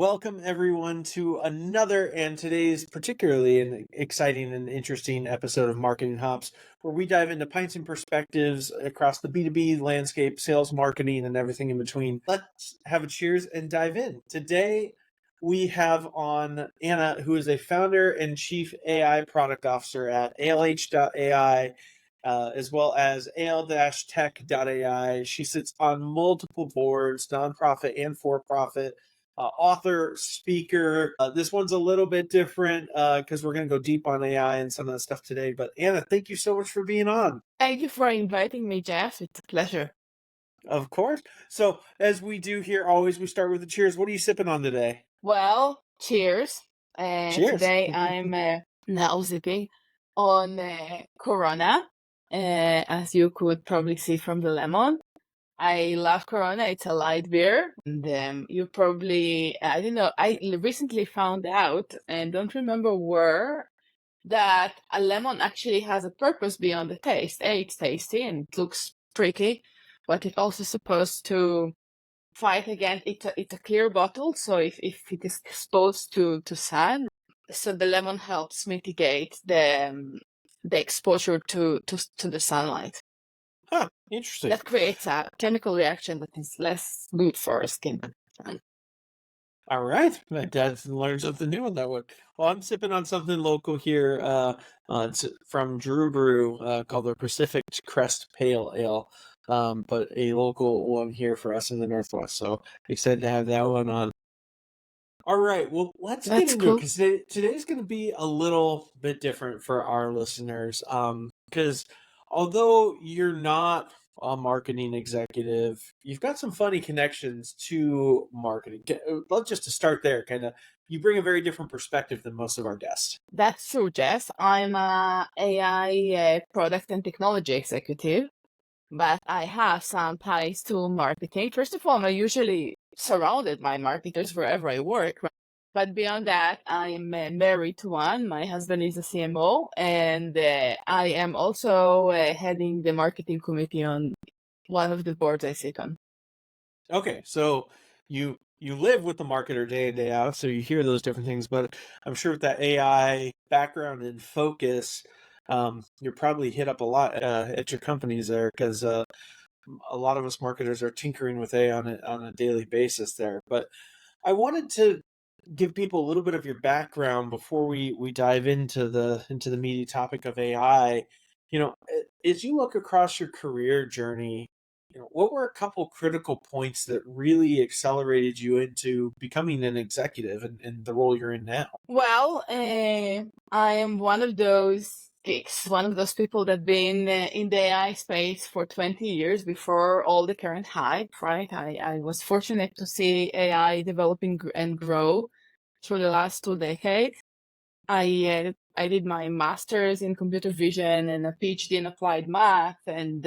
Welcome everyone to another and today's particularly an exciting and interesting episode of Marketing Hops, where we dive into pints and perspectives across the B2B landscape, sales, marketing, and everything in between. Let's have a cheers and dive in. Today we have on Anna, who is a founder and chief AI product officer at ALH.ai. As well as AL-Tech.ai. She sits on multiple boards, nonprofit and for-profit, author, speaker. This one's a little bit different because we're going to go deep on AI and some of the stuff today. But Anna, thank you so much for being on. Thank you for inviting me, Jeff. It's a pleasure. Of course. So as we do here, always we start with the cheers. What are you sipping on today? Well, cheers. Cheers. Today I'm now sipping on Corona, as you could probably see from the lemon. I love Corona. It's a light beer. And you probably, I don't know, I recently found out, and don't remember where, that a lemon actually has a purpose beyond the taste. It's tasty and it looks pretty, but it's also supposed to fight against it's a clear bottle, so if it is exposed to sun, so the lemon helps mitigate the exposure to the sunlight. Huh, interesting. That creates a chemical reaction that is less good for our skin. All right. My dad learned something new on that one. Well, I'm sipping on something local here. It's from Drew Brew called the Pacific Crest Pale Ale, but a local one here for us in the Northwest. So excited to have that one on. All right. Well, let's get That's into it cool. because today's going to be a little bit different for our listeners. Because although you're not a marketing executive, you've got some funny connections to marketing. Let's just to start there, kind of, you bring a very different perspective than most of our guests. That's true, Jess. I'm a AI product and technology executive, but I have some ties to marketing. First of all, I'm usually surrounded by marketers wherever I work. Right? But beyond that, I'm married to one. My husband is a CMO, and I am also heading the marketing committee on one of the boards I sit on. Okay, so you live with the marketer day in day out, so you hear those different things. But I'm sure with that AI background and focus, you're probably hit up a lot at your companies there because a lot of us marketers are tinkering with AI on a daily basis there. But I wanted to give people a little bit of your background before we dive into the meaty topic of AI. As you look across your career journey, what were a couple critical points that really accelerated you into becoming an executive in the role you're in now? Well, I am one of those geeks, one of those people that been in the AI space for 20 years before all the current hype, right? I was fortunate to see AI developing and grow through the last 2 decades. I did my master's in computer vision and a PhD in applied math, and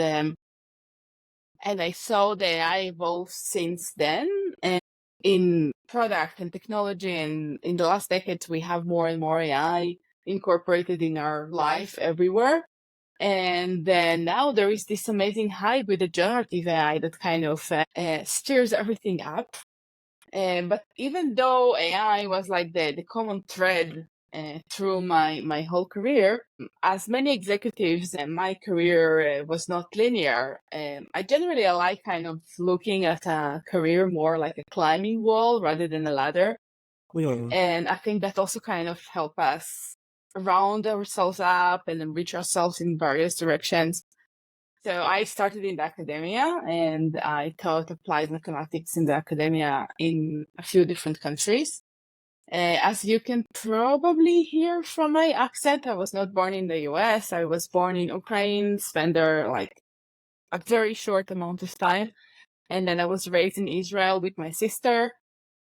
I saw the AI evolve since then. And in product and technology, and in the last decades, we have more and more AI incorporated in our life everywhere. And then now there is this amazing hype with the generative AI that kind of steers everything up. But even though AI was like the common thread through my whole career, as many executives, my career was not linear. I generally like kind of looking at a career more like a climbing wall rather than a ladder. And I think that also kind of help us round ourselves up and enrich ourselves in various directions. So I started in the academia and I taught applied mathematics in the academia in a few different countries. As you can probably hear from my accent, I was not born in the US. I was born in Ukraine, spent there like a very short amount of time. And then I was raised in Israel with my sister.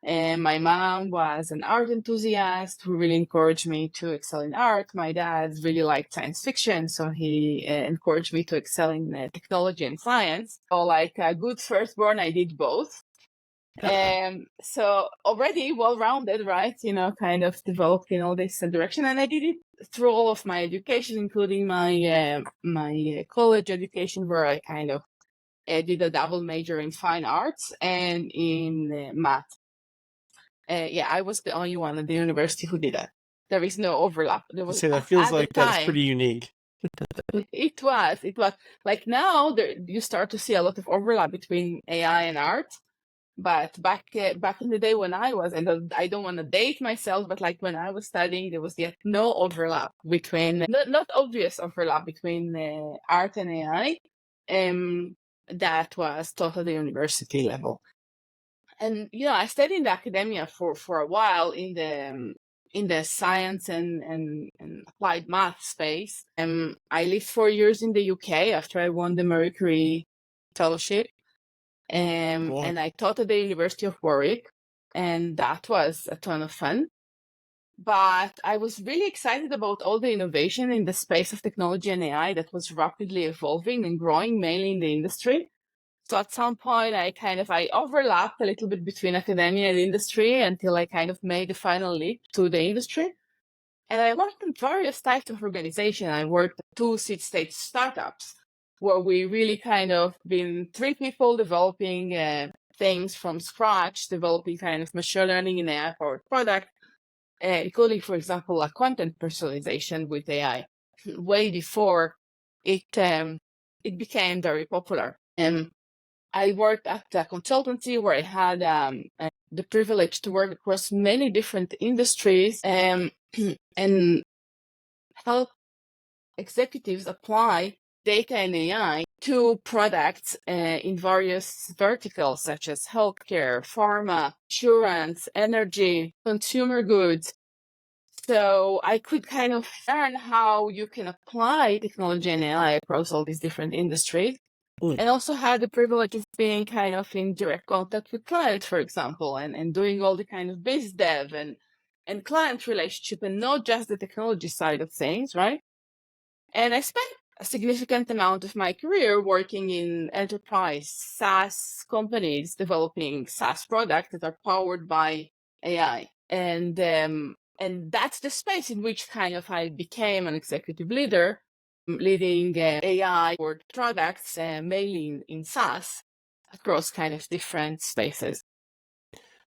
And my mom was an art enthusiast who really encouraged me to excel in art. My dad really liked science fiction, so he encouraged me to excel in technology and science. So, like a good firstborn, I did both. So already well-rounded, right? Kind of developed in all this direction, and I did it through all of my education, including my college education, where I kind of did a double major in fine arts and in math. Yeah, I was the only one at the university who did that. There is no overlap. There was Say that feels at the like that's time. pretty unique. It was like now you start to see a lot of overlap between AI and art. But back in the day when I was, and I don't want to date myself, but like when I was studying, there was yet no overlap between, not obvious overlap between art and AI. That was taught at the university level. And I studied in the academia for a while in the science and applied math space. I lived 4 years in the UK after I won the Marie Curie fellowship. Cool. And I taught at the University of Warwick, and that was a ton of fun. But I was really excited about all the innovation in the space of technology and AI that was rapidly evolving and growing, mainly in the industry. So at some point, I overlapped a little bit between academia and industry until I kind of made the final leap to the industry. And I worked in various types of organizations. I worked at 2 seed-stage startups where we really kind of been 3 people developing things from scratch, developing kind of machine learning and AI-powered product, including, for example, a content personalization with AI, way before it became very popular. And I worked at a consultancy where I had the privilege to work across many different industries and help executives apply data and AI to products in various verticals such as healthcare, pharma, insurance, energy, consumer goods. So I could kind of learn how you can apply technology and AI across all these different industries. And also had the privilege of being kind of in direct contact with clients, for example, and doing all the kind of biz dev and client relationship and not just the technology side of things, right? And I spent a significant amount of my career working in enterprise SaaS companies, developing SaaS products that are powered by AI. And that's the space in which kind of I became an executive leader, leading AI-powered products, mainly in SaaS, across kind of different spaces.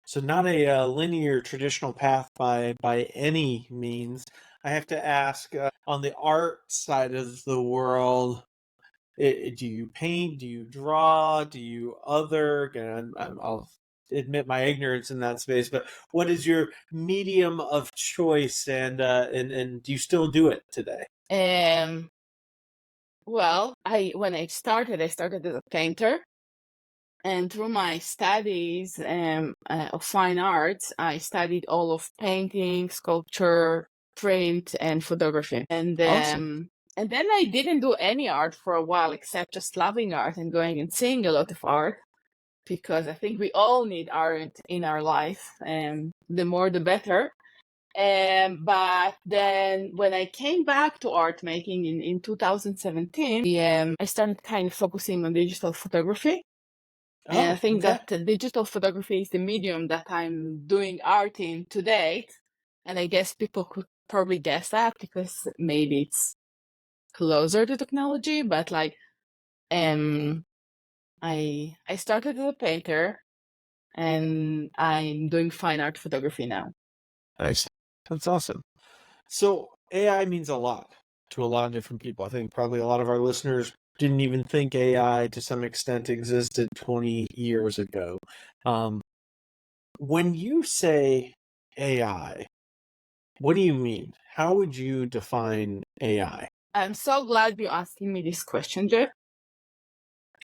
So not a linear traditional path by any means. I have to ask, on the art side of the world, do you paint? Do you draw? Do you other? Again, I'll admit my ignorance in that space, but what is your medium of choice, and do you still do it today? Well, when I started as a painter. And through my studies of fine arts, I studied all of painting, sculpture, print, and photography. And Awesome. and then I didn't do any art for a while, except just loving art and going and seeing a lot of art, because I think we all need art in our life, and the more the better. But then when I came back to art making in 2017, I started kind of focusing on digital photography. And I think that digital photography is the medium that I'm doing art in today. And I guess people could probably guess that because maybe it's closer to technology, but like I started as a painter and I'm doing fine art photography now. Nice. That's awesome. So AI means a lot to a lot of different people. I think probably a lot of our listeners didn't even think AI to some extent existed 20 years ago. When you say AI, what do you mean? How would you define AI? I'm so glad you're asking me this question, Jeff,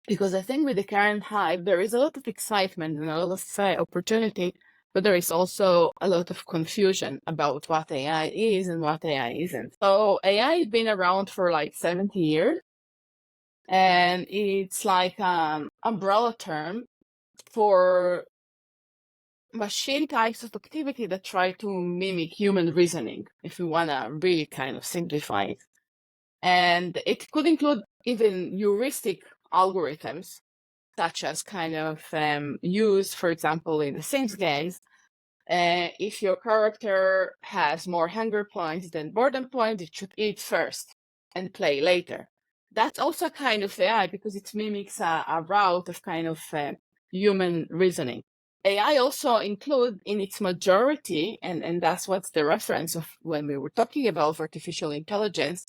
because I think with the current hype, there is a lot of excitement and a lot of opportunity, but there is also a lot of confusion about what AI is and what AI isn't. So AI has been around for like 70 years, and it's like an umbrella term for machine types of activity that try to mimic human reasoning, if we want to really kind of simplify it. And it could include even heuristic algorithms, such as kind of used, for example, in the Sims games. If your character has more hunger points than boredom points, it should eat first and play later. That's also kind of AI because it mimics a route of kind of human reasoning. AI also include in its majority, and that's what's the reference of when we were talking about artificial intelligence,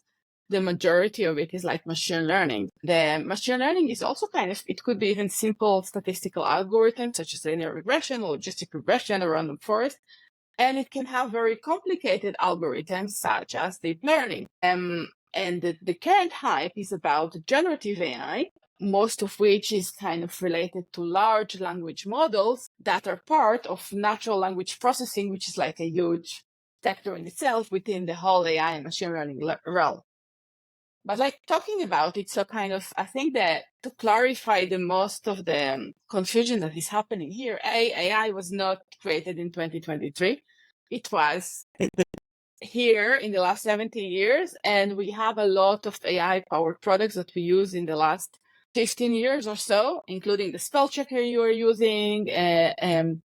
the majority of it is like machine learning. The machine learning is also kind of, it could be even simple statistical algorithms such as linear regression, logistic regression, or random forest. And it can have very complicated algorithms such as deep learning. And the current hype is about generative AI, most of which is kind of related to large language models that are part of natural language processing, which is like a huge sector in itself within the whole AI and machine learning realm. But like talking about it, so kind of, I think that to clarify the most of the confusion that is happening here, AI was not created in 2023. It was here in the last 70 years, and we have a lot of AI powered products that we use in the last 15 years or so, including the spell checker you are using, and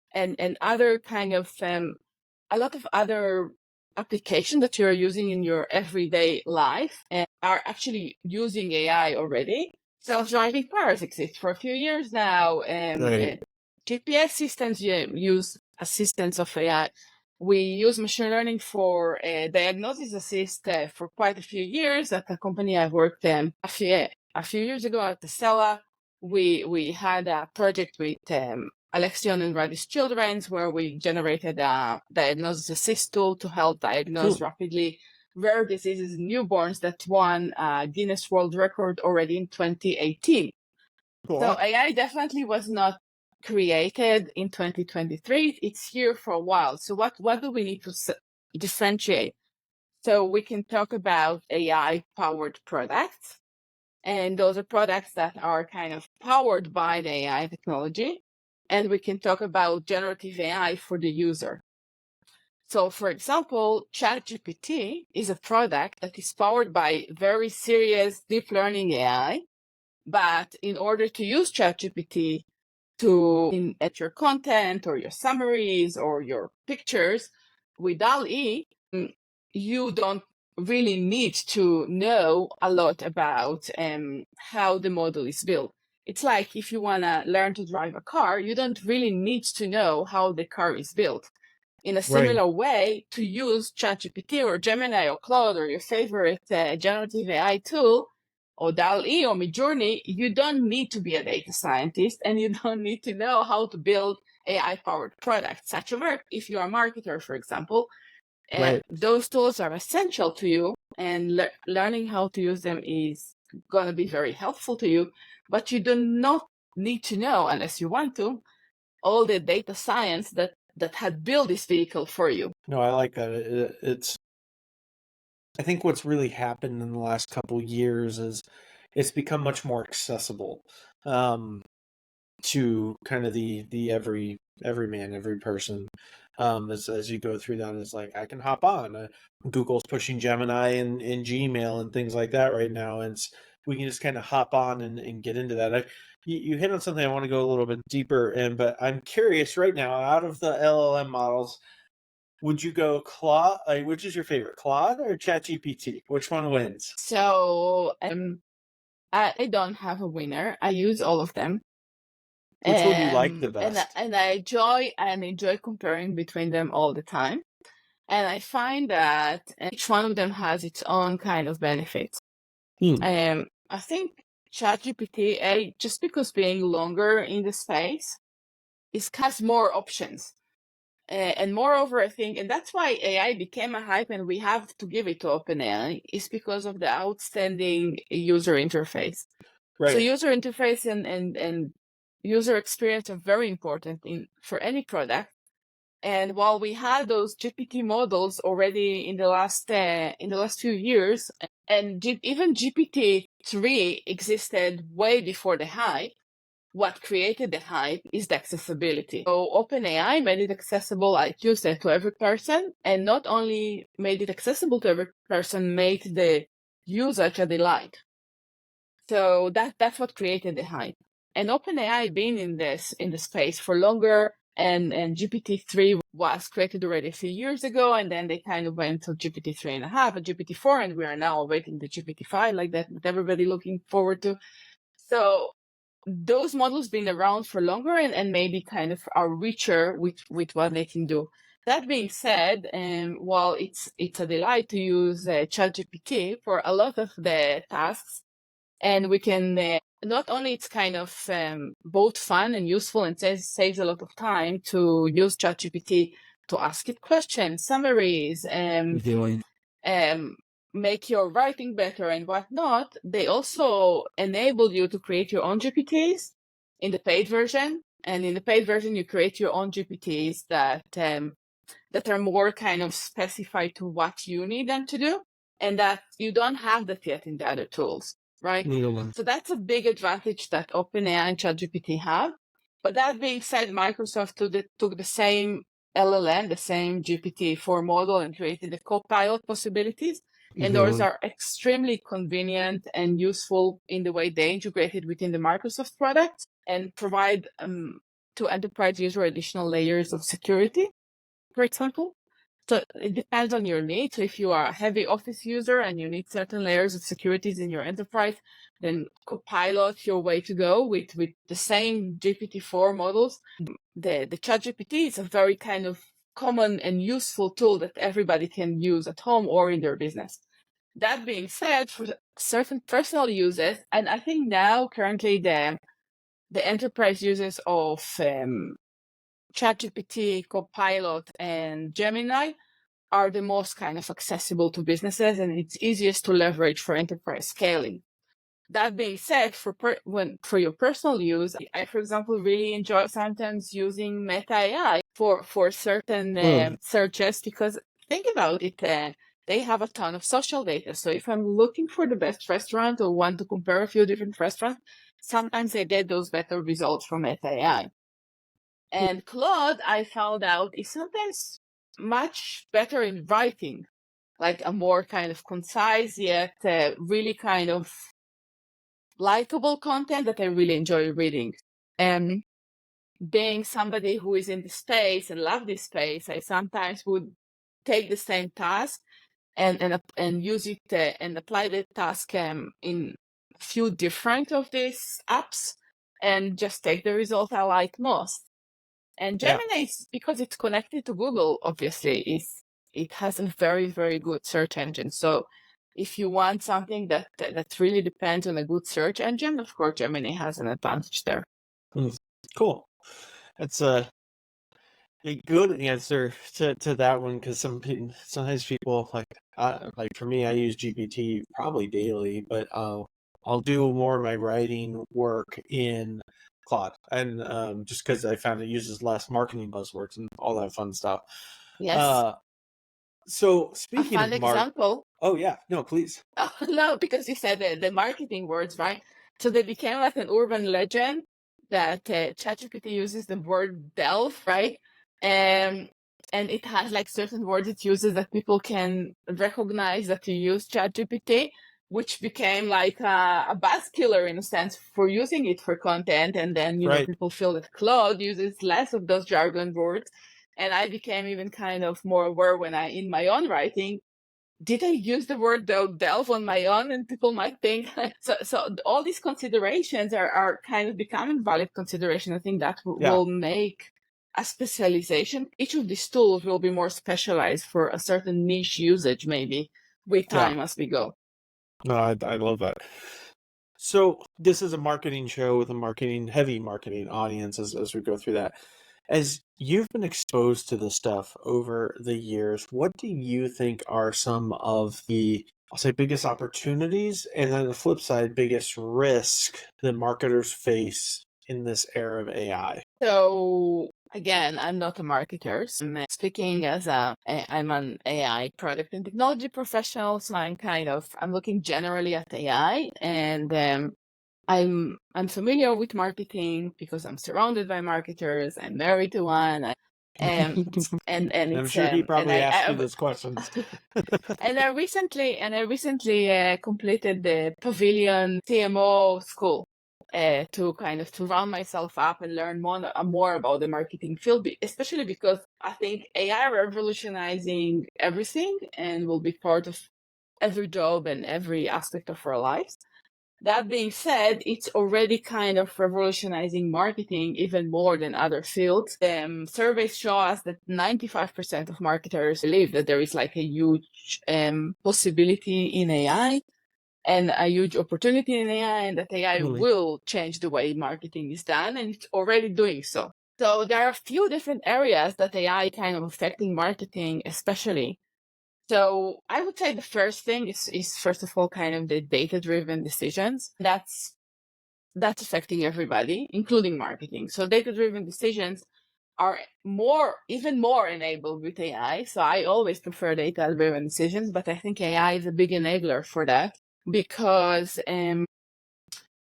other kind of a lot of other applications that you're using in your everyday life and are actually using AI already. Self-driving cars exist for a few years now. Right. GPS systems use assistance of AI. We use machine learning for diagnosis assist for quite a few years at a company I worked a few years ago at Tesla. We had a project with Alexion and Radish Children's where we generated a diagnosis assist tool to help diagnose rapidly rare diseases in newborns that won a Guinness World Record already in 2018. Cool. So AI definitely was not created in 2023. It's here for a while. So what do we need to differentiate? So we can talk about AI powered products. And those are products that are kind of powered by the AI technology. And we can talk about generative AI for the user. So for example, ChatGPT is a product that is powered by very serious deep learning AI. But in order to use ChatGPT to at your content or your summaries or your pictures with DALL-E, you don't really need to know a lot about how the model is built. It's like if you want to learn to drive a car, you don't really need to know how the car is built. In a similar way, to use ChatGPT or Gemini or Claude or your favorite generative AI tool, or DALL-E or Midjourney, you don't need to be a data scientist and you don't need to know how to build AI-powered products. Such a work, if you're a marketer, for example, those tools are essential to you, and learning how to use them is going to be very helpful to you, but you do not need to know, unless you want to, all the data science that had built this vehicle for you. No, I like that. It's I think what's really happened in the last couple years is it's become much more accessible to kind of the every man, every person. As you go through that, it's like I can hop on. Google's pushing Gemini and Gmail and things like that right now, and we can just kind of hop on and get into that. You hit on something I want to go a little bit deeper in, but I'm curious right now. Out of the LLM models, would you go Claude? Which is your favorite, Claude or ChatGPT? Which one wins? So I don't have a winner. I use all of them. Which one do you like the best? And I enjoy comparing between them all the time. And I find that each one of them has its own kind of benefits. I think ChatGPT, just because being longer in the space, has more options. And moreover, I think, and that's why AI became a hype and we have to give it to OpenAI, is because of the outstanding user interface. So user interface and user experience are very important for any product. And while we had those GPT models already in the last few years, and even GPT-3 existed way before the hype, what created the hype is the accessibility. So OpenAI made it accessible, like you said, to every person, and not only made it accessible to every person, made the usage a delight. So that's what created the hype. And OpenAI being in the space for longer, and GPT-3 was created already a few years ago, and then they kind of went to GPT-3.5 and GPT-4, and we are now awaiting the GPT-5 like that everybody looking forward to. So those models been around for longer and maybe kind of are richer with what they can do. That being said, while it's a delight to use ChatGPT for a lot of the tasks, and we can not only it's kind of both fun and useful and saves a lot of time to use ChatGPT to ask it questions, summaries, make your writing better and whatnot. They also enable you to create your own GPTs in the paid version. And in the paid version, you create your own GPTs that are more kind of specified to what you need them to do, and that you don't have that yet in the other tools, right? So that's a big advantage that OpenAI and ChatGPT have. But that being said, Microsoft took the same LLM, the same GPT-4 model, and created the Copilot possibilities. And those are extremely convenient and useful in the way they integrated within the Microsoft product and provide to enterprise user additional layers of security, for example. So it depends on your needs. So if you are a heavy Office user and you need certain layers of securities in your enterprise, then Copilot your way to go with the same GPT-4 models. The ChatGPT is a very kind of common and useful tool that everybody can use at home or in their business. That being said, for certain personal uses, and I think now currently the enterprise uses of ChatGPT, Copilot, and Gemini are the most kind of accessible to businesses, and it's easiest to leverage for enterprise scaling. That being said, for your personal use, I, for example, really enjoy sometimes using Meta AI for certain searches, because think about it, they have a ton of social data. So if I'm looking for the best restaurant or want to compare a few different restaurants, sometimes I get those better results from Meta AI. And Claude, I found out, is sometimes much better in writing, like a more kind of concise yet really kind of likable content that I really enjoy reading. And being somebody who is in the space and love this space, I sometimes would take the same task and use it and apply the task in a few different of these apps and just take the result I like most. And Gemini, because it's connected to Google, obviously, it has a very, very good search engine. So if you want something that really depends on a good search engine, of course, Gemini has an advantage there. Cool. That's a good answer to that one, because sometimes people like for me, I use GPT probably daily, but I'll do more of my writing work in Claude, and just because I found it uses less marketing buzzwords and all that fun stuff. Yes. So A speaking fun of example. oh yeah, no, please. Oh, no, because you said the marketing words, right? So they became like an urban legend that ChatGPT uses the word delve, right? And it has like certain words it uses that people can recognize that you use ChatGPT, which became like a buzz killer in a sense for using it for content. And then, Right. people feel that Claude uses less of those jargon words. And I became even kind of more aware when in my own writing, did I use the word delve on my own? And people might think, so all these considerations are kind of becoming valid consideration. I think that will make a specialization. Each of these tools will be more specialized for a certain niche usage, maybe with time as we go. No, I love that. So this is a marketing show with a heavy marketing audience as we go through that. As you've been exposed to this stuff over the years, what do you think are some of the, I'll say, biggest opportunities, and on the flip side, biggest risk that marketers face in this era of AI? So again, I'm not a marketer. So I'm speaking as I'm an AI product and technology professional. So I'm looking generally at AI, and I'm familiar with marketing because I'm surrounded by marketers. I'm married to one, and I'm it's sure he probably asked you I those questions. and I recently completed the Pavilion CMO school to round myself up and learn more about the marketing field, especially because I think AI revolutionizing everything and will be part of every job and every aspect of our lives. That being said, it's already kind of revolutionizing marketing even more than other fields. Surveys show us that 95% of marketers believe that there is like a huge possibility in AI and a huge opportunity in AI, and that AI Really? will change the way marketing is done, and it's already doing so. So there are a few different areas that AI kind of affecting marketing, especially. So I would say the first thing is first of all kind of the data-driven decisions. That's affecting everybody, including marketing. So data-driven decisions are even more enabled with AI. So I always prefer data-driven decisions, but I think AI is a big enabler for that because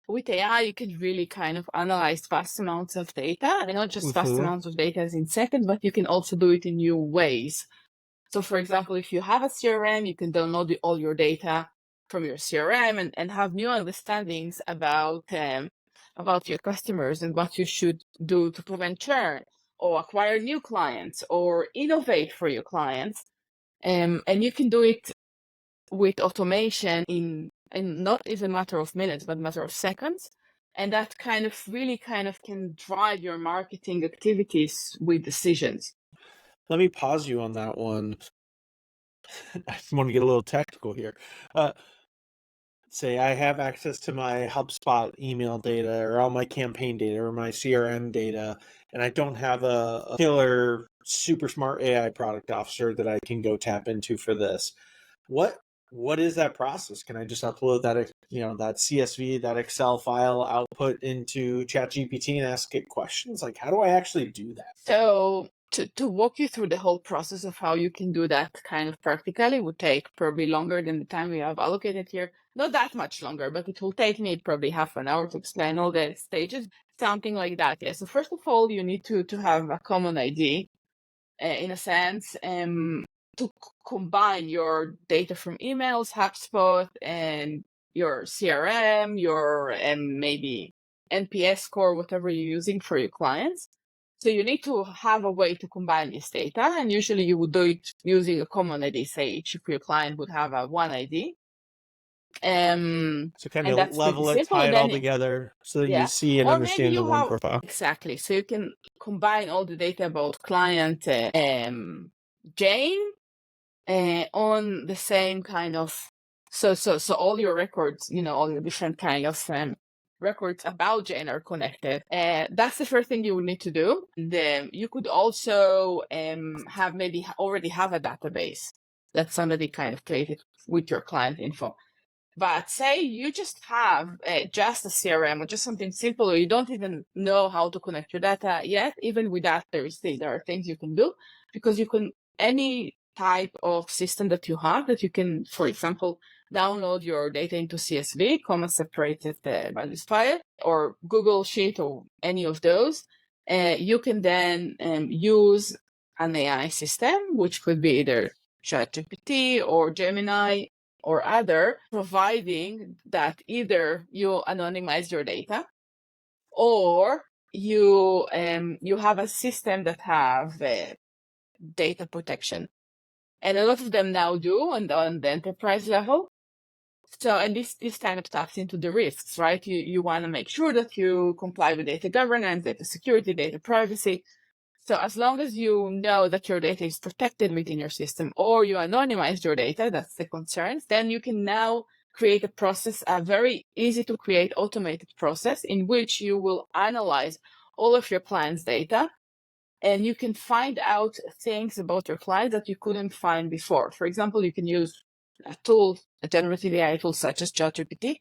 with AI, you can really kind of analyze vast amounts of data, and not just vast amounts of data as in seconds, but you can also do it in new ways. So for example, if you have a CRM, you can download all your data from your CRM and have new understandings about your customers and what you should do to prevent churn or acquire new clients or innovate for your clients. And you can do it with automation in not even a matter of minutes, but a matter of seconds. And that kind of really kind of can drive your marketing activities with decisions. Let me pause you on that one. I want to get a little technical here. Say I have access to my HubSpot email data or all my campaign data or my CRM data, and I don't have a killer super smart AI product officer that I can go tap into for this. What is that process? Can I just upload that, that CSV, that Excel file output into ChatGPT and ask it questions? Like, how do I actually do that? So to walk you through the whole process of how you can do that kind of practically would take probably longer than the time we have allocated here. Not that much longer, but it will take me probably half an hour to explain all the stages, something like that. Yeah. So first of all, you need to have a common ID, in a sense, to combine your data from emails, HubSpot, and your CRM, your maybe NPS score, whatever you're using for your clients. So you need to have a way to combine this data, and usually you would do it using a common ID. Say each of your client would have a one ID. So kind And of that's pretty level it, simple. tie And it all then together so that you yeah, see and or maybe understand the you one have profile. exactly. So you can combine all the data about client Jane on the same kind of so all your records, all your different kind of records about Jane are connected. That's the first thing you would need to do. Then you could also have maybe already have a database that somebody kind of created with your client info. But say you just have just a CRM or just something simple, or you don't even know how to connect your data yet. Even with that, there are things you can do, because you can any type of system that you have that you can, for example, download your data into CSV, comma separated values file, or Google Sheet, or any of those. You can then use an AI system, which could be either ChatGPT or Gemini or other, providing that either you anonymize your data or you have a system that have data protection. And a lot of them now do on the enterprise level. So, and this kind of taps into the risks, right? You want to make sure that you comply with data governance, data security, data privacy. So as long as you know that your data is protected within your system, or you anonymize your data, that's the concerns, then you can now create a process, a very easy to create automated process in which you will analyze all of your clients' data, and you can find out things about your client that you couldn't find before. For example, you can use a tool, a generative AI tool such as ChatGPT,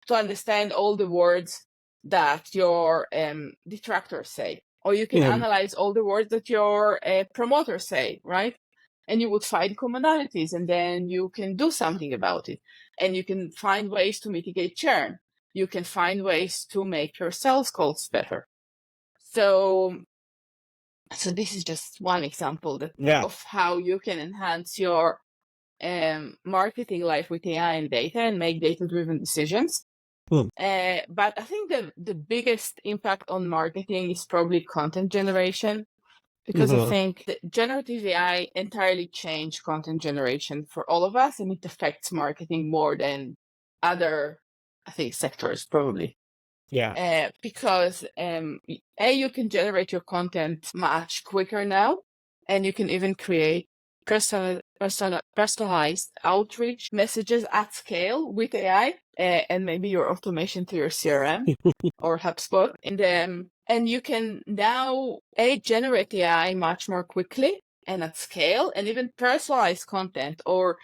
to understand all the words that your detractors say, or you can analyze all the words that your promoters say, right? And you would find commonalities, and then you can do something about it. And you can find ways to mitigate churn. You can find ways to make your sales calls better. So this is just one example of how you can enhance your marketing life with AI and data and make data-driven decisions. But I think the biggest impact on marketing is probably content generation, because I think that generative AI entirely changed content generation for all of us, and it affects marketing more than other I think sectors probably. Yeah. Because you can generate your content much quicker now, and you can even create personalized outreach messages at scale with AI, and maybe your automation to your CRM or HubSpot. And you can now generate AI much more quickly and at scale, and even personalize content or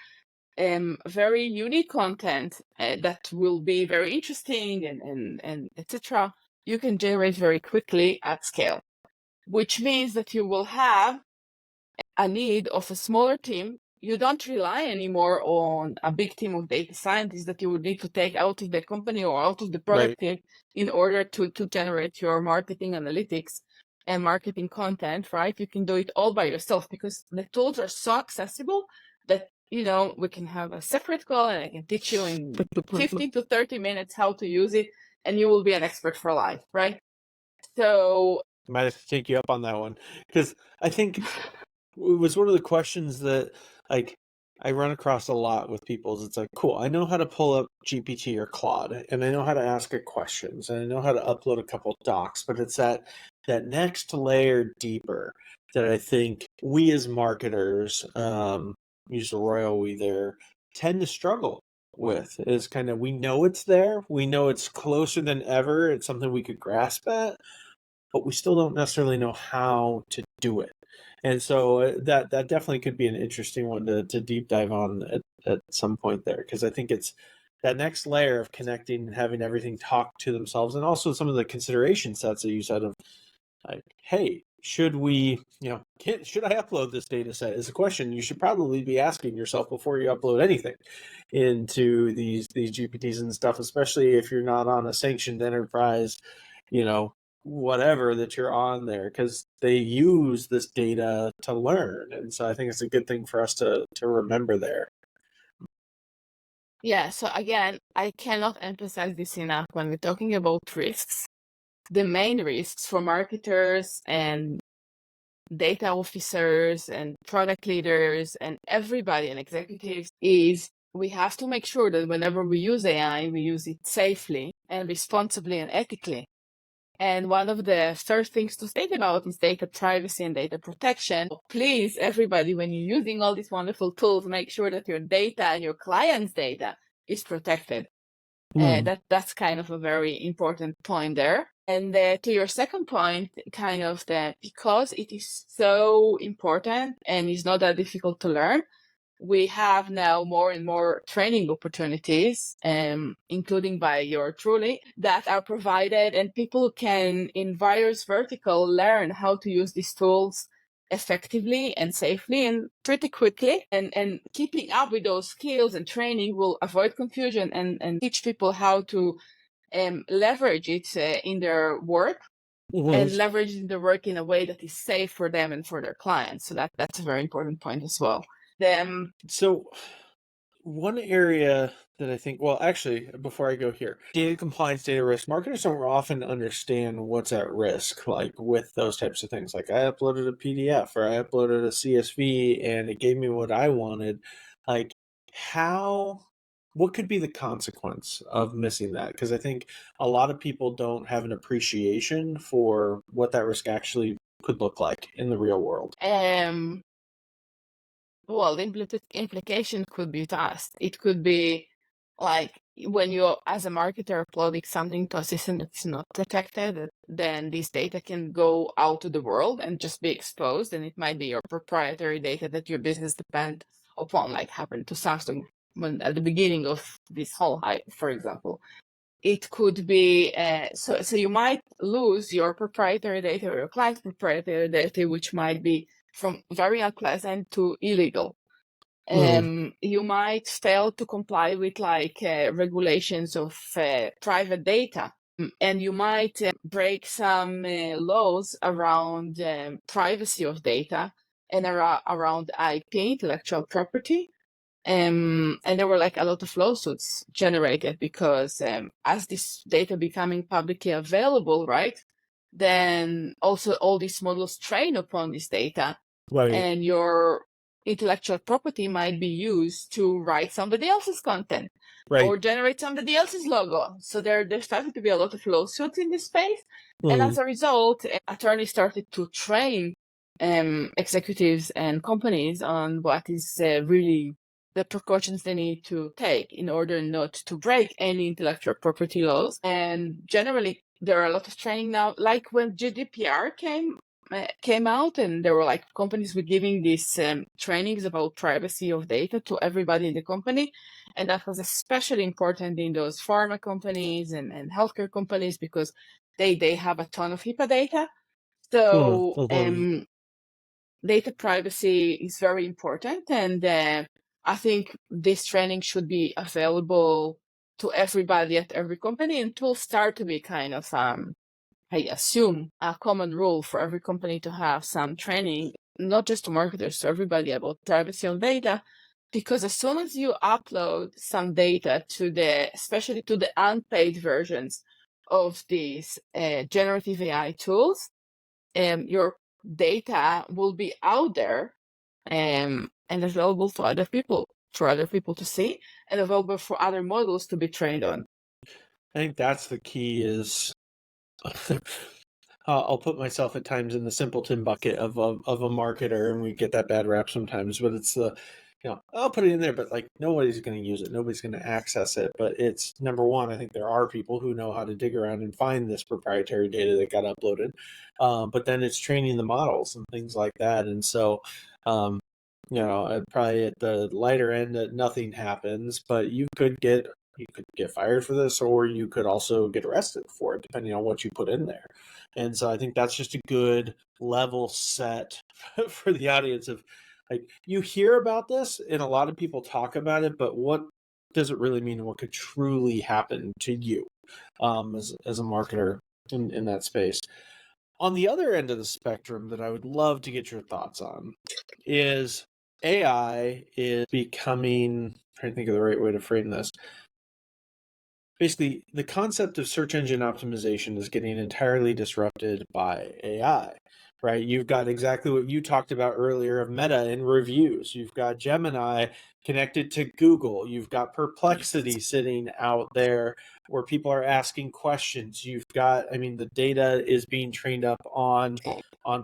very unique content that will be very interesting and etc. You can generate very quickly at scale, which means that you will have a need of a smaller team. You don't rely anymore on a big team of data scientists that you would need to take out of the company or out of the product team in order to generate your marketing analytics and marketing content, right? You can do it all by yourself because the tools are so accessible that, we can have a separate call and I can teach you in 15 to 30 minutes how to use it, and you will be an expert for life, right? So Might have to take you up on that one, because I think it was one of the questions that I run across a lot with people. It's like, cool, I know how to pull up GPT or Claude, and I know how to ask it questions, and I know how to upload a couple of docs, but it's that next layer deeper that I think we as marketers, use the royal we there, tend to struggle with. Is kind of, we know it's there, we know it's closer than ever, it's something we could grasp at, but we still don't necessarily know how to do it. And so that definitely could be an interesting one to deep dive on at some point there, because I think it's that next layer of connecting and having everything talk to themselves, and also some of the consideration sets that you said of like, hey, should we, should I upload this data set, is a question you should probably be asking yourself before you upload anything into these GPTs and stuff, especially if you're not on a sanctioned enterprise, whatever that you're on there, because they use this data to learn. And so I think it's a good thing for us to remember there. yeah, so again, I cannot emphasize this enough when we're talking about risks. The main risks for marketers and data officers and product leaders and everybody and executives is we have to make sure that whenever we use AI, we use it safely and responsibly and ethically. And one of the first things to think about is data privacy and data protection. Please, everybody, when you're using all these wonderful tools, make sure that your data and your client's data is protected. That's kind of a very important point there. And to your second point, kind of that because it is so important and is not that difficult to learn, we have now more and more training opportunities, including by your truly, that are provided, and people can in various verticals learn how to use these tools effectively and safely and pretty quickly, and keeping up with those skills and training will avoid confusion and teach people how to leverage it in their work and leverage the work in a way that is safe for them and for their clients. So that's a very important point as well. So one area that I think, well, actually, before I go here, data compliance, data risk, marketers don't often understand what's at risk, like with those types of things. Like, I uploaded a PDF or I uploaded a CSV and it gave me what I wanted. Like, what could be the consequence of missing that? Because I think a lot of people don't have an appreciation for what that risk actually could look like in the real world. Well, the implication could be vast. It could be like when you, as a marketer, uploading something to a system that's not protected, then this data can go out to the world and just be exposed. And it might be your proprietary data that your business depends upon, like happened to Samsung when at the beginning of this whole hype, for example. It could be so you might lose your proprietary data or your client's proprietary data, which might be from very unpleasant to illegal. You might fail to comply with regulations of private data, and you might break some laws around privacy of data and around IP, intellectual property. And there were a lot of lawsuits generated because as this data becoming publicly available, right, then also all these models train upon this data, and your intellectual property might be used to write somebody else's content. Right. or generate somebody else's logo. So there started to be a lot of lawsuits in this space. And as a result, attorneys started to train executives and companies on what is really the precautions they need to take in order not to break any intellectual property laws. And generally, there are a lot of training now, like when GDPR came out, and there were like companies were giving these trainings about privacy of data to everybody in the company. And that was especially important in those pharma companies and healthcare companies, because they have a ton of HIPAA data. So data privacy is very important. And I think this training should be available to everybody at every company, and it will start to be kind of I assume a common rule for every company to have some training, not just to marketers, to everybody, about privacy on data. Because as soon as you upload some data especially to the unpaid versions of these generative AI tools, your data will be out there and available for other people to see, and available for other models to be trained on. I think that's the key is I'll put myself at times in the simpleton bucket of a marketer, and we get that bad rap sometimes, but it's I'll put it in there, but like nobody's going to use it. Nobody's going to access it. But it's number one, I think there are people who know how to dig around and find this proprietary data that got uploaded. But then it's training the models and things like that. And so, probably at the lighter end that nothing happens, but you could get fired for this, or you could also get arrested for it, depending on what you put in there. And so I think that's just a good level set for the audience of, like, you hear about this and a lot of people talk about it, but what does it really mean? What could truly happen to you as a marketer in that space? On the other end of the spectrum that I would love to get your thoughts on is AI is becoming, I'm trying to think of the right way to frame this. Basically, the concept of search engine optimization is getting entirely disrupted by AI, right? You've got exactly what you talked about earlier of Meta and reviews. You've got Gemini connected to Google. You've got Perplexity sitting out there where people are asking questions. You've got, the data is being trained up on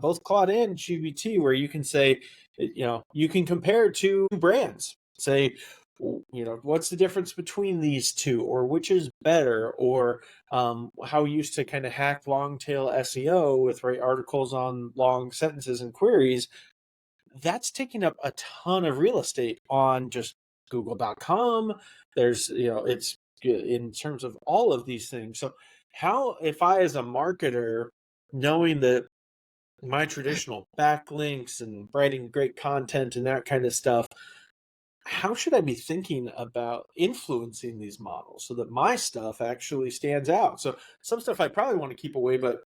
both Claude and GPT, where you can say, you can compare two brands. Say, what's the difference between these two, or which is better, or how we used to kind of hack long tail SEO with articles on long sentences and queries. That's taking up a ton of real estate on just google.com. There's, it's in terms of all of these things. So how, if I, as a marketer, knowing that my traditional backlinks and writing great content and that kind of stuff, how should I be thinking about influencing these models so that my stuff actually stands out? So some stuff I probably want to keep away, but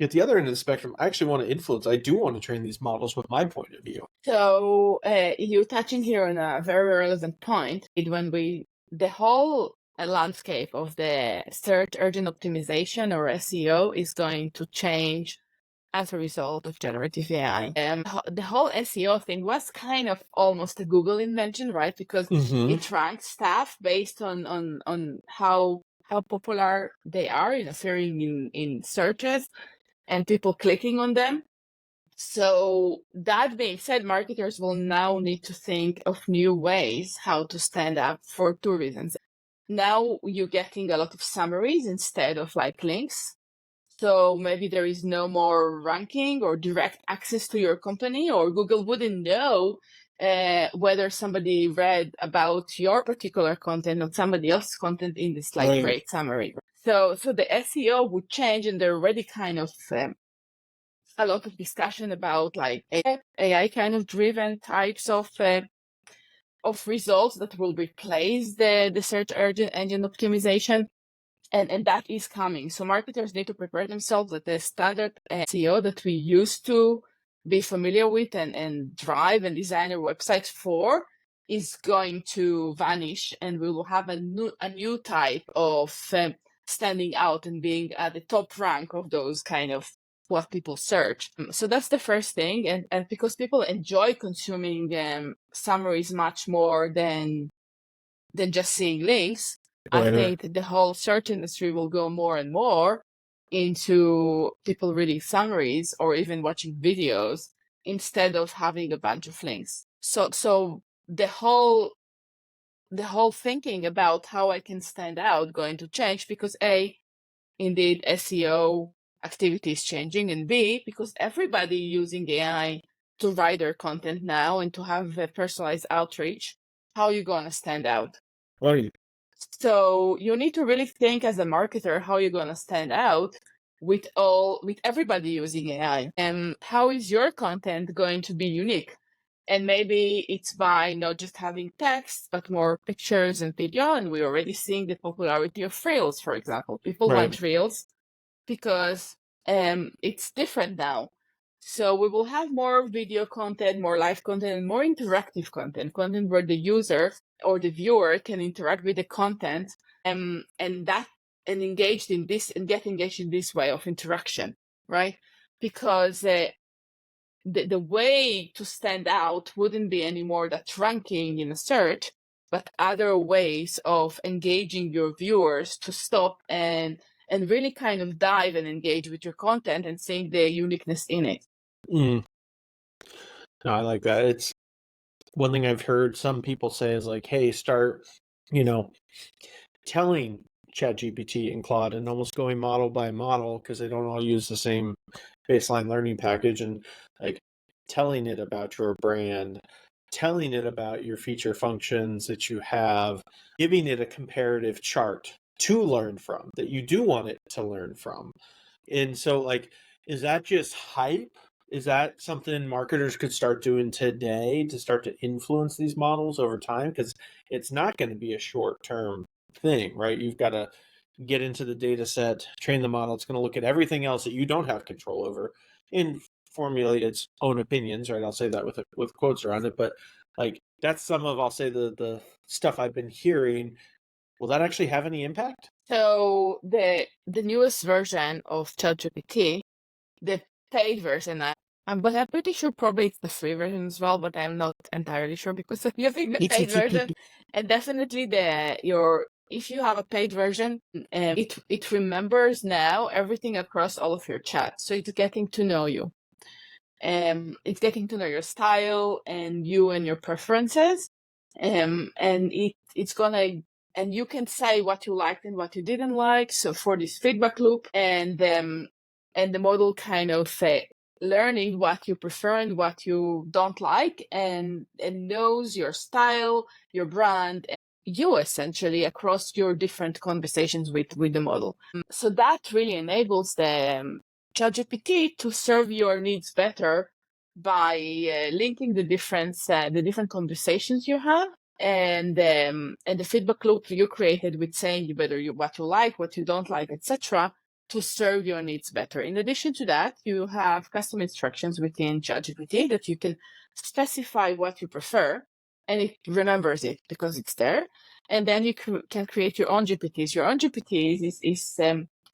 at the other end of the spectrum, I actually want to influence. I do want to train these models with my point of view. So you're touching here on a very relevant point. The whole landscape of the search engine optimization, or SEO, is going to change as a result of generative AI. The whole SEO thing was kind of almost a Google invention, right? Because it ranks stuff based on how popular they are in appearing in searches and people clicking on them. So that being said, marketers will now need to think of new ways how to stand up, for two reasons. Now you're getting a lot of summaries instead of like links. So maybe there is no more ranking or direct access to your company, or Google wouldn't know whether somebody read about your particular content or somebody else's content in this great summary. So the SEO would change, and there already kind of a lot of discussion about like AI kind of driven types of results that will replace the search engine optimization. And that is coming. So marketers need to prepare themselves that the standard SEO that we used to be familiar with and drive and design our websites for is going to vanish, and we will have a new type of standing out and being at the top rank of those kind of what people search. So that's the first thing. And because people enjoy consuming summaries much more than than just seeing links. I Right. think that the whole search industry will go more and more into people reading summaries or even watching videos instead of having a bunch of links. So the whole thinking about how I can stand out going to change because indeed SEO activity is changing, and B, because everybody using AI to write their content now and to have a personalized outreach, how are you going to stand out? Right. So you need to really think as a marketer how you're going to stand out with everybody using AI, and how is your content going to be unique? And maybe it's by not just having text, but more pictures and video. And we're already seeing the popularity of Reels, for example. People Right. want Reels because it's different now. So we will have more video content, more live content, and more interactive content where the user or the viewer can interact with the content and engaged in this and get engaged in this way of interaction, right? Because the way to stand out wouldn't be anymore that ranking in a search, but other ways of engaging your viewers to stop and really kind of dive and engage with your content and seeing the uniqueness in it. Mm. No, I like that. It's one thing I've heard some people say is like, hey, start, telling ChatGPT and Claude and almost going model by model because they don't all use the same baseline learning package, and like telling it about your brand, telling it about your feature functions that you have, giving it a comparative chart to learn from that you do want it to learn from. And so like, is that just hype? Is that something marketers could start doing today to start to influence these models over time? Because it's not going to be a short-term thing, right? You've got to get into the data set, train the model. It's going to look at everything else that you don't have control over and formulate its own opinions, right? I'll say that with quotes around it, but like that's some of, I'll say, the stuff I've been hearing. Will that actually have any impact? So the newest version of ChatGPT, the paid version, but I'm pretty sure probably it's the free version as well, but I'm not entirely sure because I'm using the paid version. And definitely if you have a paid version, it remembers now everything across all of your chats. So it's getting to know you. It's getting to know your style and you and your preferences. And it's gonna, and you can say what you liked and what you didn't like. So for this feedback loop, and the model kind of learning what you prefer and what you don't like, and knows your style, your brand, and you essentially across your different conversations with the model. So that really enables the ChatGPT to serve your needs better by linking the different conversations you have, and the feedback loop you created with saying what you like, what you don't like, etc., to serve your needs better. In addition to that, you have custom instructions within ChatGPT that you can specify what you prefer, and it remembers it because it's there. And then you can create your own GPTs. Your own GPTs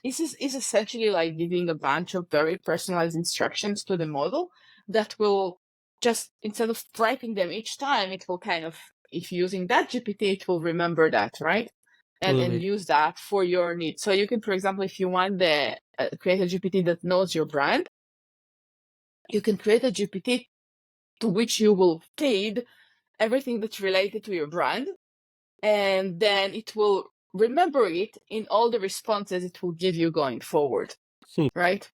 is essentially like giving a bunch of very personalized instructions to the model that will just, instead of writing them each time, it will kind of, if using that GPT, it will remember that, right? And use that for your needs. So you can, for example, if you want create a GPT that knows your brand, you can create a GPT to which you will feed everything that's related to your brand, and then it will remember it in all the responses it will give you going forward, right?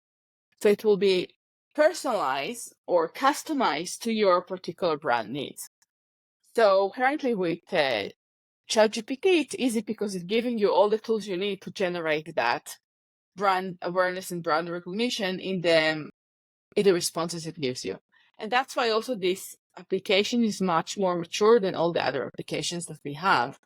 So it will be personalized or customized to your particular brand needs. So currently with ChatGPT, it's easy because it's giving you all the tools you need to generate that brand awareness and brand recognition in the responses it gives you. And that's why also this application is much more mature than all the other applications that we have,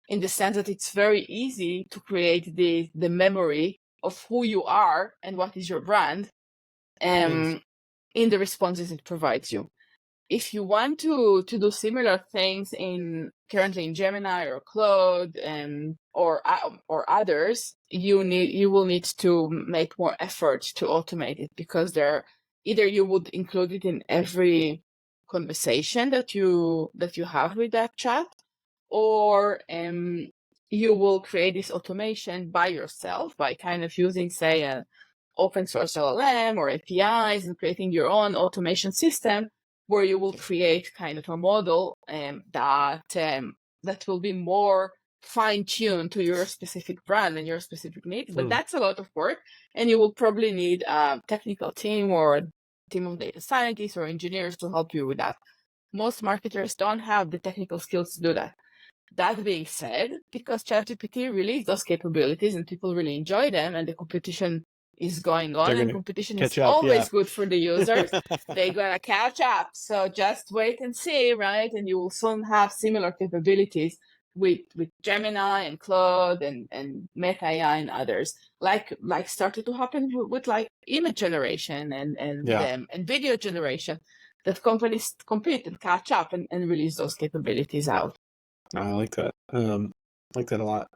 in the sense that it's very easy to create the memory of who you are and what is your brand in the responses it provides you. If you want to do similar things currently in Gemini or Claude or others, you will need to make more effort to automate it, because either you would include it in every conversation that you have with that chat, or you will create this automation by yourself by kind of using, say, an open source LLM or APIs and creating your own automation system where you will create kind of a model that will be more fine-tuned to your specific brand and your specific needs. But that's a lot of work, and you will probably need a technical team or a team of data scientists or engineers to help you with that. Most marketers don't have the technical skills to do that. That being said, because ChatGPT released those capabilities and people really enjoy them, and the competition is going on, and competition is always good for the users, they're gonna catch up. So just wait and see, right? And you will soon have similar capabilities with Gemini and Claude and Meta AI and others, like started to happen with like image generation and video generation, that companies compete and catch up and release those capabilities out. I like that. Like that a lot.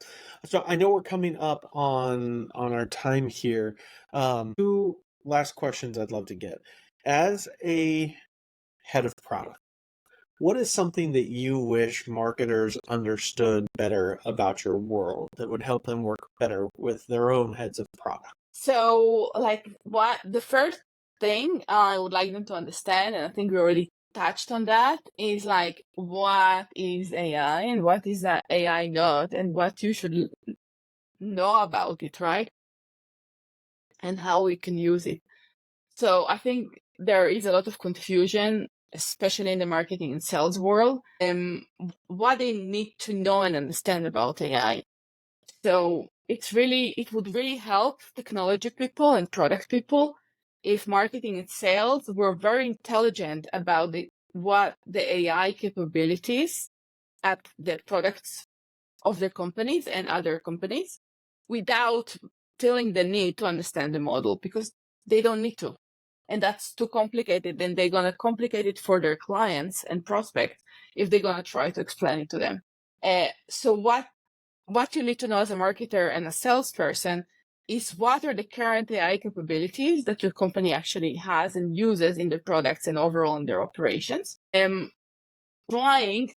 So I know we're coming up on our time here. Two last questions I'd love to get. As a head of product, what is something that you wish marketers understood better about your world that would help them work better with their own heads of product? So, like, what the first thing I would like them to understand, and I think we already touched on that, is like, what is AI and what is that AI not, and what you should know about it, right? And how we can use it. So I think there is a lot of confusion, especially in the marketing and sales world, what they need to know and understand about AI. So it would really help technology people and product people if marketing and sales were very intelligent about what the AI capabilities at the products of their companies and other companies, without feeling the need to understand the model, because they don't need to. And that's too complicated. Then they're going to complicate it for their clients and prospects if they're going to try to explain it to them. So what you need to know as a marketer and a salesperson is what are the current AI capabilities that your company actually has and uses in their products and overall in their operations. Trying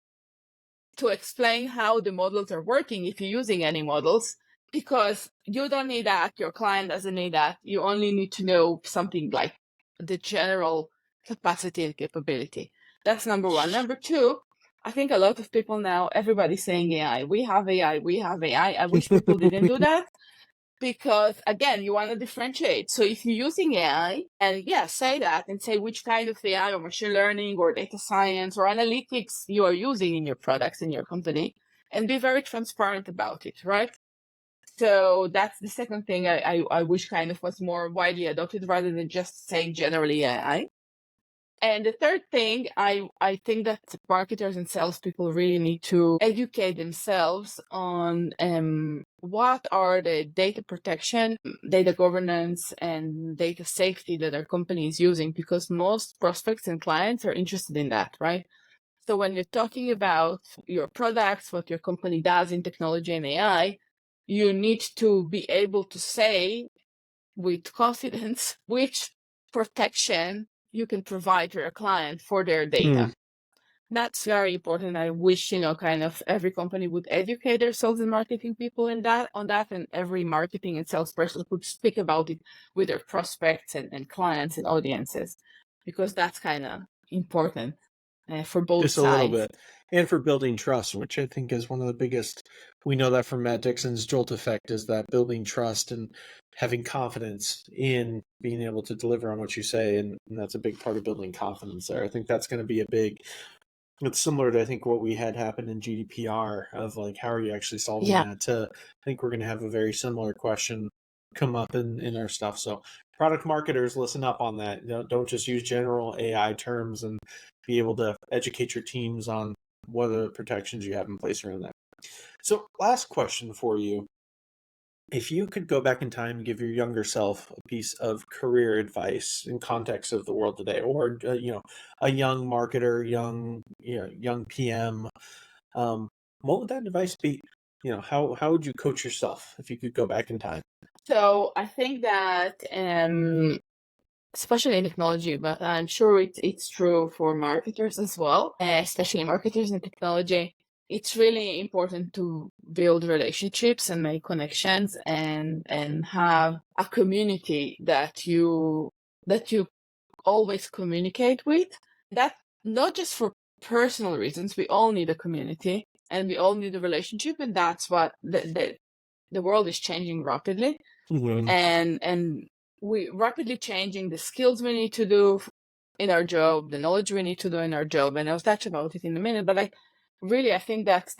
to explain how the models are working if you're using any models, because you don't need that, your client doesn't need that. You only need to know something like the general capacity and capability. That's number one. Number two, I think a lot of people now, everybody's saying AI. We have AI, we have AI. I wish people didn't do that, because again, you want to differentiate. So if you're using AI, and say that and say which kind of AI or machine learning or data science or analytics you are using in your products in your company, and be very transparent about it, right? So that's the second thing I wish kind of was more widely adopted rather than just saying generally AI. And the third thing, I think that marketers and salespeople really need to educate themselves on what are the data protection, data governance, and data safety that our company is using, because most prospects and clients are interested in that, right? So when you're talking about your products, what your company does in technology and AI, you need to be able to say with confidence which protection you can provide to your client for their data. That's very important. I wish, kind of every company would educate their sales and marketing people on that, and every marketing and salesperson would speak about it with their prospects and clients and audiences, because that's kind of important for both Just sides. a little bit. And for building trust, which I think is one of the biggest, we know that from Matt Dixon's Jolt Effect, is that building trust and having confidence in being able to deliver on what you say. And that's a big part of building confidence there. I think that's going to be it's similar to, I think, what we had happen in GDPR of like, how are you actually solving that? I think we're going to have a very similar question come up in our stuff. So product marketers, listen up on that. Don't just use general AI terms, and be able to educate your teams on what are the protections you have in place around that. So last question for you. If you could go back in time and give your younger self a piece of career advice in context of the world today, or a young marketer, young PM, what would that advice be? How would you coach yourself if you could go back in time? So I think that especially in technology, but I'm sure it's true for marketers as well, especially marketers in technology. it's really important to build relationships and make connections and have a community that you always communicate with. That not just for personal reasons. We all need a community and we all need a relationship, and that's what the world is changing rapidly. Mhm. And we rapidly changing the skills we need to do in our job, the knowledge we need to do in our job, and I'll touch about it in a minute. But I think that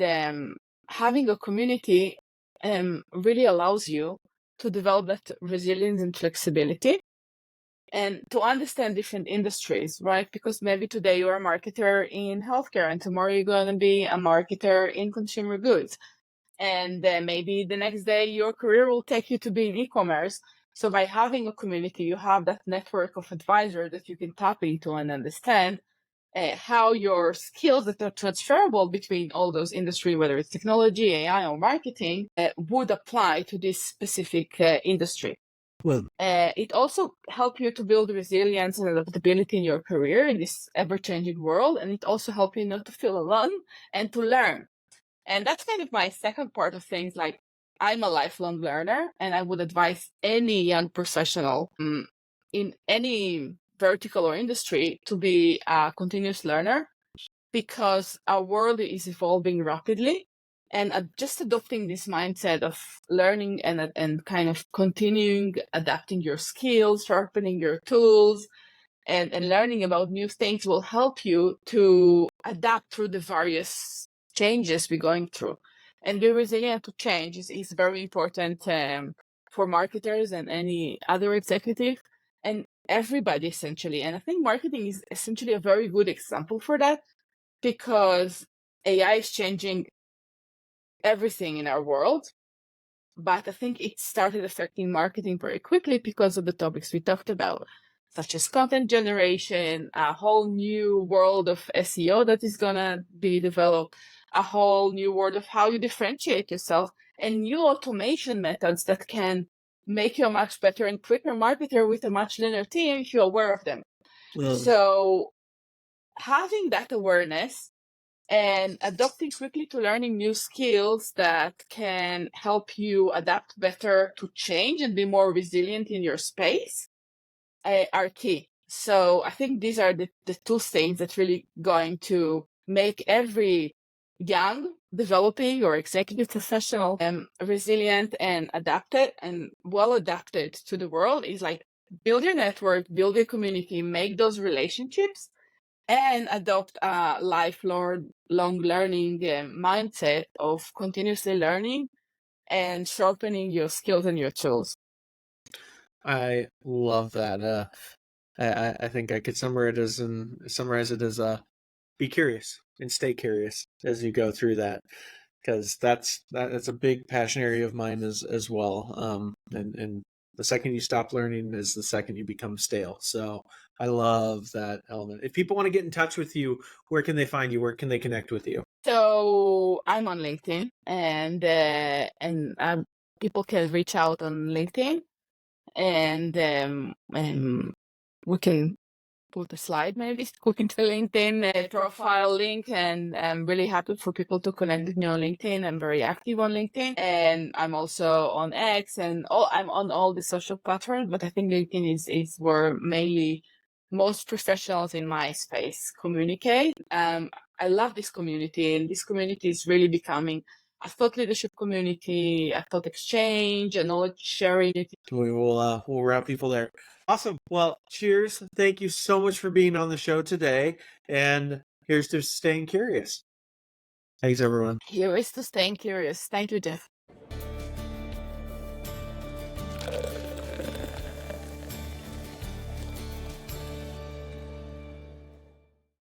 having a community really allows you to develop that resilience and flexibility and to understand different industries, right? Because maybe today you're a marketer in healthcare and tomorrow you're going to be a marketer in consumer goods. And maybe the next day your career will take you to be in e-commerce. So by having a community, you have that network of advisors that you can tap into and understand how your skills that are transferable between all those industries, whether it's technology, AI, or marketing, would apply to this specific industry. Well, it also helps you to build resilience and adaptability in your career in this ever-changing world, and it also helps you not to feel alone and to learn. And that's kind of my second part of things. Like, I'm a lifelong learner, and I would advise any young professional in any vertical or industry to be a continuous learner, because our world is evolving rapidly, and just adopting this mindset of learning and kind of continuing adapting your skills, sharpening your tools, and learning about new things will help you to adapt through the various changes we're going through. And be resilient to change is very important for marketers and any other executive and everybody essentially. And I think marketing is essentially a very good example for that, because AI is changing everything in our world. But I think it started affecting marketing very quickly because of the topics we talked about, such as content generation, a whole new world of SEO that is going to be developed, a whole new world of how you differentiate yourself, and new automation methods that can make you a much better and quicker marketer with a much leaner team if you're aware of them. So having that awareness and adopting quickly to learning new skills that can help you adapt better to change and be more resilient in your space are key. So I think these are the two things that really going to make every young developing or executive professional resilient and adapted and well adapted to the world. Is like, build your network, build your community, make those relationships, and adopt a lifelong learning mindset of continuously learning and sharpening your skills and your tools. I love that. I think I could summarize it as be curious and stay curious as you go through that, because that's a big passion area of mine as well. And the second you stop learning is the second you become stale. So I love that element. If people want to get in touch with you, where can they find you? Where can they connect with you? So I'm on LinkedIn, and people can reach out on LinkedIn, and we can put a slide maybe quick to LinkedIn profile link, and I'm really happy for people to connect with me on LinkedIn. I'm very active on LinkedIn, and I'm also on X, and I'm on all the social platforms, but I think LinkedIn is where mainly most professionals in my space communicate. I love this community, and this community is really becoming a thought leadership community, a thought exchange, a knowledge sharing. We'll wrap people there. Awesome. Well, cheers. Thank you so much for being on the show today. And here's to staying curious. Thanks, everyone. Here is to staying curious. Thank you, Jeff.